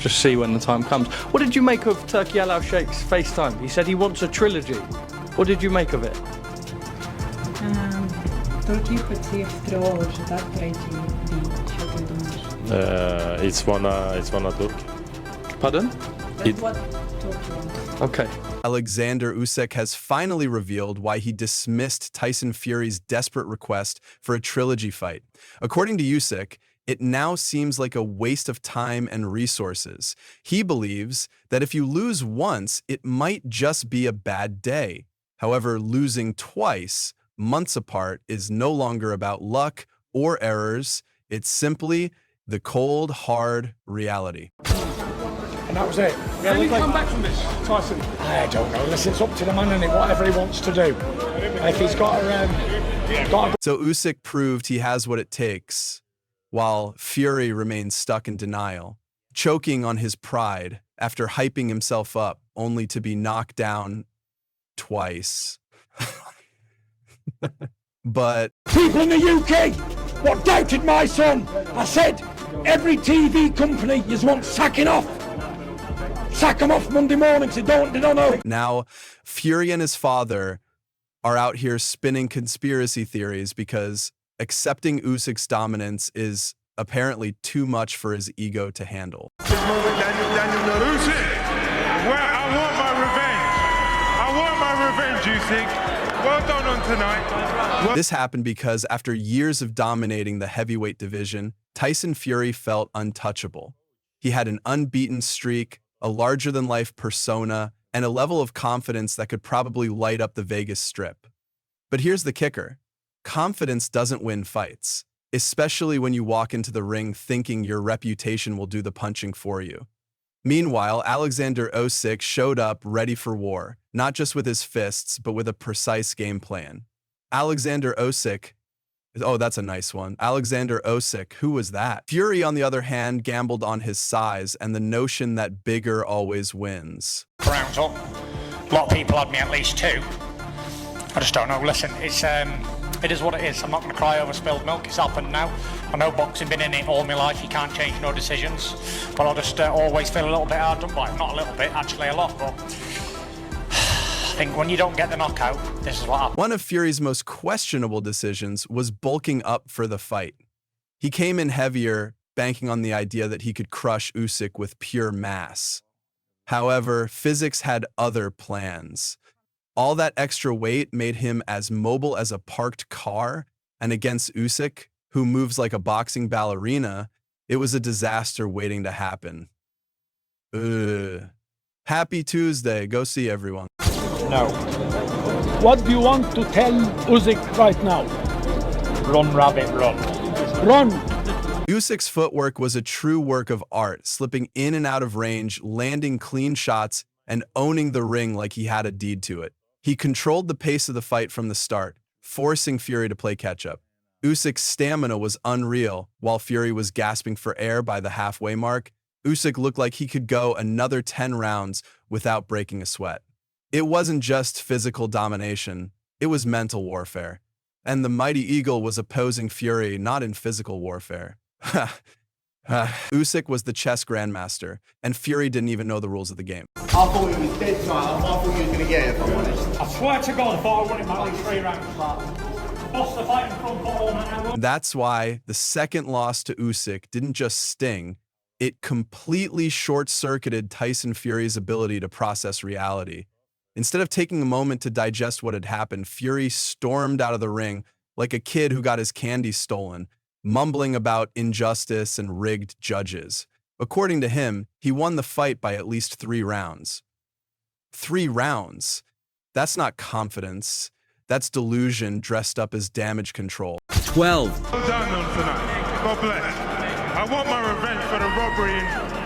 just see when the time comes. What did you make of Turki Al Sheikh's FaceTime? He said he wants a trilogy. What did you make of it? It's wanna look. Pardon? Okay. Oleksandr Usyk has finally revealed why he dismissed Tyson Fury's desperate request for a trilogy fight. According to Usyk, it now seems like a waste of time and resources. He believes that if you lose once, it might just be a bad day. However, losing twice, months apart, is no longer about luck or errors. It's simply the cold, hard reality. And that was it. Can you come back from this, Tyson? I don't know. Listen, it's up to the man and whatever he wants to do. If he's got a... So Usyk proved he has what it takes, while Fury remains stuck in denial, choking on his pride after hyping himself up only to be knocked down twice. But people in the UK, what doubted my son? I said, every TV company is want sacking off. Sack him off Monday morning, so they don't know. Now, Fury and his father are out here spinning conspiracy theories because accepting Usyk's dominance is apparently too much for his ego to handle. Usyk, I want my revenge, Usyk. Well done on tonight. This happened because after years of dominating the heavyweight division, Tyson Fury felt untouchable. He had an unbeaten streak, a larger-than-life persona, and a level of confidence that could probably light up the Vegas Strip. But here's the kicker. Confidence doesn't win fights, especially when you walk into the ring thinking your reputation will do the punching for you. Meanwhile, Oleksandr Usyk showed up ready for war, not just with his fists, but with a precise game plan. Oleksandr Usyk, oh, that's a nice one. Oleksandr Usyk, who was that? Fury, on the other hand, gambled on his size and the notion that bigger always wins. Rounds up. A lot of people had me at least two. I just don't know. Listen, it is what it is. I'm not going to cry over spilled milk. It's happened now. I know boxing, been in it all my life. You can't change no decisions. But I just always feel a little bit hard done by. Not a little bit, actually a lot. But I think when you don't get the knockout, this is what happens. One of Fury's most questionable decisions was bulking up for the fight. He came in heavier, banking on the idea that he could crush Usyk with pure mass. However, physics had other plans. All that extra weight made him as mobile as a parked car, and against Usyk, who moves like a boxing ballerina, it was a disaster waiting to happen. Ugh. Happy Tuesday. Go see everyone. No. What do you want to tell Usyk right now? Run, rabbit, run. Run! Usyk's footwork was a true work of art, slipping in and out of range, landing clean shots, and owning the ring like he had a deed to it. He controlled the pace of the fight from the start, forcing Fury to play catch-up. Usyk's stamina was unreal. While Fury was gasping for air by the halfway mark, Usyk looked like he could go another 10 rounds without breaking a sweat. It wasn't just physical domination, it was mental warfare. And the Mighty Eagle was opposing Fury not in physical warfare. Usyk was the chess grandmaster, and Fury didn't even know the rules of the game. I thought he was dead tonight. I thought he was going to get it, if I'm honest. I swear to God, I thought I won it by at least 3 rounds. Lost the fight in front for all night. That's why the second loss to Usyk didn't just sting, it completely short-circuited Tyson Fury's ability to process reality. Instead of taking a moment to digest what had happened, Fury stormed out of the ring like a kid who got his candy stolen, mumbling about injustice and rigged judges. According to him, he won the fight by at least 3 rounds. 3 rounds? That's not confidence. That's delusion dressed up as damage control. 12. Well done on tonight. God bless. I want my revenge for the robbery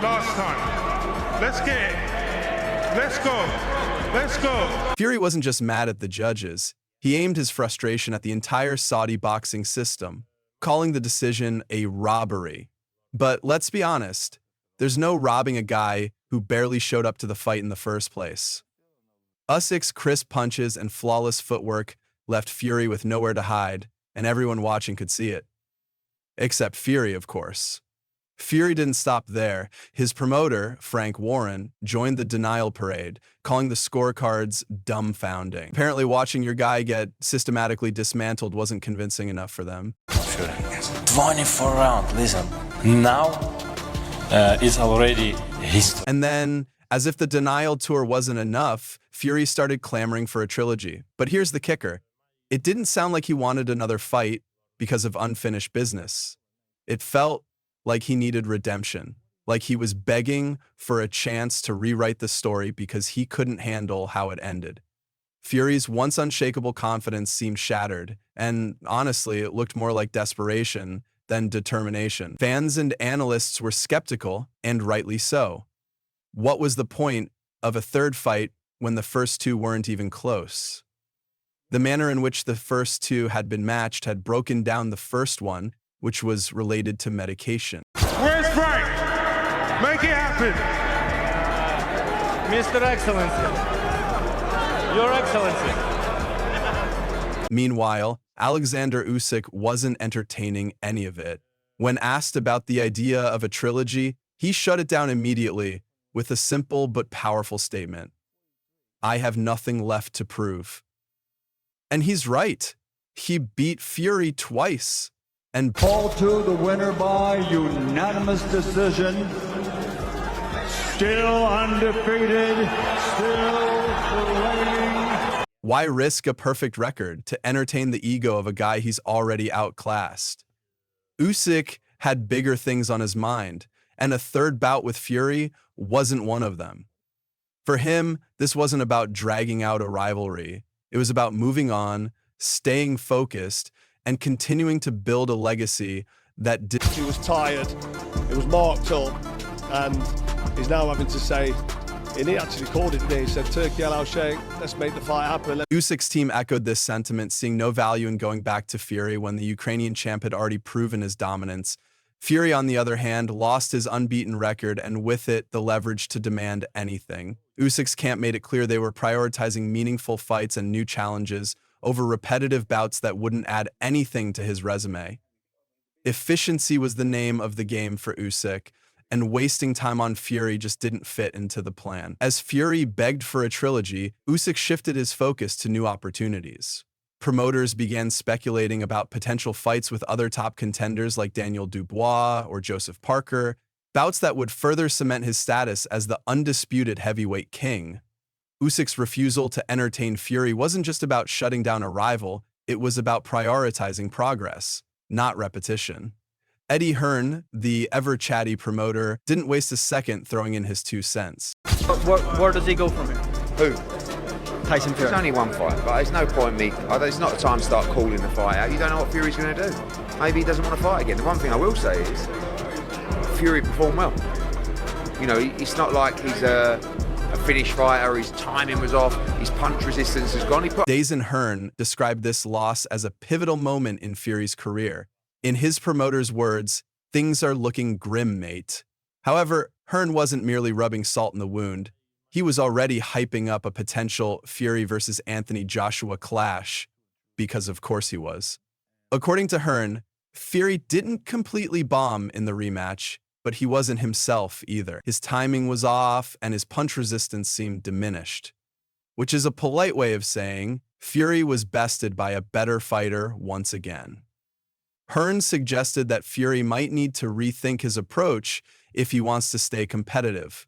last time. Let's get it. Let's go. Let's go. Fury wasn't just mad at the judges. He aimed his frustration at the entire Saudi boxing system, calling the decision a robbery. But let's be honest, there's no robbing a guy who barely showed up to the fight in the first place. Usyk's crisp punches and flawless footwork left Fury with nowhere to hide, and everyone watching could see it. Except Fury, of course. Fury didn't stop there. His promoter, Frank Warren, joined the denial parade, calling the scorecards dumbfounding. Apparently, watching your guy get systematically dismantled wasn't convincing enough for them. 24 rounds, listen. Now it's already history. And then, as if the denial tour wasn't enough, Fury started clamoring for a trilogy. But here's the kicker. It didn't sound like he wanted another fight because of unfinished business. It felt like he needed redemption, like he was begging for a chance to rewrite the story because he couldn't handle how it ended. Fury's once unshakable confidence seemed shattered, and honestly, it looked more like desperation than determination. Fans and analysts were skeptical, and rightly so. What was the point of a third fight when the first two weren't even close? The manner in which the first two had been matched had broken down the first one, which was related to medication. Where's Frank? Make it happen. Mr. Excellency. Your Excellency. Meanwhile, Oleksandr Usyk wasn't entertaining any of it. When asked about the idea of a trilogy, he shut it down immediately with a simple but powerful statement. I have nothing left to prove. And he's right. He beat Fury twice. And Fall to the winner by unanimous decision. Still undefeated, still reigning. Why risk a perfect record to entertain the ego of a guy he's already outclassed? Usyk had bigger things on his mind, and a third bout with Fury wasn't one of them. For him, this wasn't about dragging out a rivalry. It was about moving on, staying focused, and continuing to build a legacy that He was tired, it was marked up, and he's now having to say, and he actually called it there, he said, Turkey allow Sheikh, let's make the fight happen. Usyk's team echoed this sentiment, seeing no value in going back to Fury when the Ukrainian champ had already proven his dominance. Fury, on the other hand, lost his unbeaten record and with it, the leverage to demand anything. Usyk's camp made it clear they were prioritizing meaningful fights and new challenges over repetitive bouts that wouldn't add anything to his resume. Efficiency was the name of the game for Usyk, and wasting time on Fury just didn't fit into the plan. As Fury begged for a trilogy, Usyk shifted his focus to new opportunities. Promoters began speculating about potential fights with other top contenders like Daniel Dubois or Joseph Parker, bouts that would further cement his status as the undisputed heavyweight king. Usyk's refusal to entertain Fury wasn't just about shutting down a rival, it was about prioritizing progress, not repetition. Eddie Hearn, the ever-chatty promoter, didn't waste a second throwing in his 2 cents. Where does he go from here? Who? Tyson Fury. There's only one fight, but there's no point in me. It's not the time to start calling the fight out. You don't know what Fury's going to do. Maybe he doesn't want to fight again. The one thing I will say is, Fury performed well. You know, it's not like he's a finished fighter, his timing was off, his punch resistance has gone. Dazin Hearn described this loss as a pivotal moment in Fury's career. In his promoter's words, things are looking grim, mate. However, Hearn wasn't merely rubbing salt in the wound. He was already hyping up a potential Fury versus Anthony Joshua clash, because of course he was. According to Hearn, Fury didn't completely bomb in the rematch, but he wasn't himself either. His timing was off, and his punch resistance seemed diminished, which is a polite way of saying Fury was bested by a better fighter once again. Hearn suggested that Fury might need to rethink his approach if he wants to stay competitive.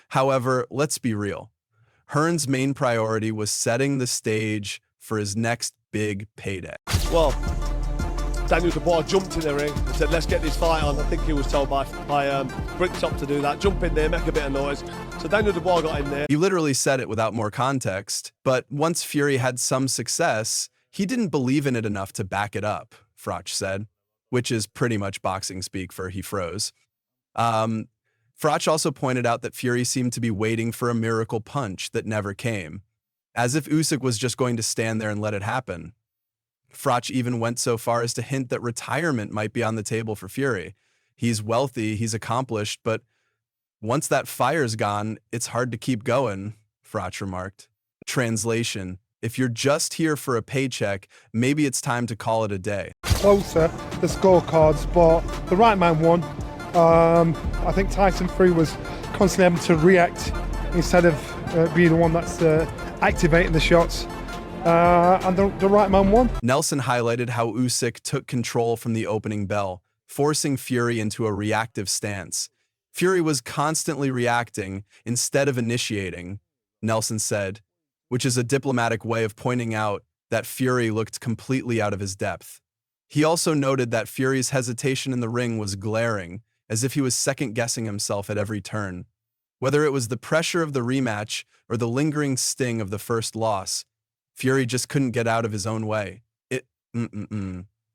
However, let's be real. Hearn's main priority was setting the stage for his next big payday. Well, Daniel Dubois jumped in the ring and said, let's get this fight on. I think he was told by Bricktop to do that. Jump in there, make a bit of noise. So Daniel Dubois got in there. He literally said it without more context, but once Fury had some success, he didn't believe in it enough to back it up, Froch said, which is pretty much boxing speak for he froze. Froch also pointed out that Fury seemed to be waiting for a miracle punch that never came, as if Usyk was just going to stand there and let it happen. Froch even went so far as to hint that retirement might be on the table for Fury. He's wealthy, he's accomplished, but once that fire's gone, it's hard to keep going, Froch remarked. Translation: if you're just here for a paycheck, maybe it's time to call it a day. Closer, the scorecards, but the right man won. I think Tyson Fury was constantly able to react instead of be the one that's activating the shots. And the right man won. Nelson highlighted how Usyk took control from the opening bell, forcing Fury into a reactive stance. Fury was constantly reacting instead of initiating, Nelson said, which is a diplomatic way of pointing out that Fury looked completely out of his depth. He also noted that Fury's hesitation in the ring was glaring, as if he was second-guessing himself at every turn. Whether it was the pressure of the rematch or the lingering sting of the first loss, Fury just couldn't get out of his own way.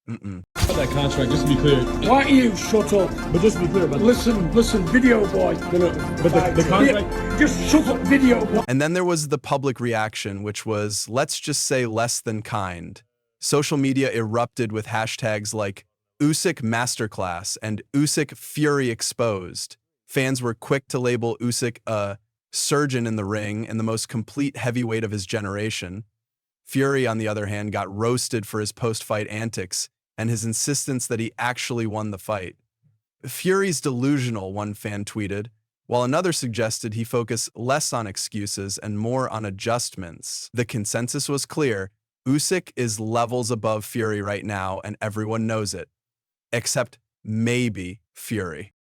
That contract, just to be clear. Why don't you shut up? But just to be clear, Listen, video boy. But the contract. Just shut up, video boy. And then there was the public reaction, which was, let's just say, less than kind. Social media erupted with hashtags like Usyk masterclass and Usyk Fury exposed. Fans were quick to label Usyk a surgeon in the ring and the most complete heavyweight of his generation. Fury, on the other hand, got roasted for his post-fight antics and his insistence that he actually won the fight. Fury's delusional, one fan tweeted, while another suggested he focus less on excuses and more on adjustments. The consensus was clear: Usyk is levels above Fury right now, and everyone knows it. Except maybe Fury.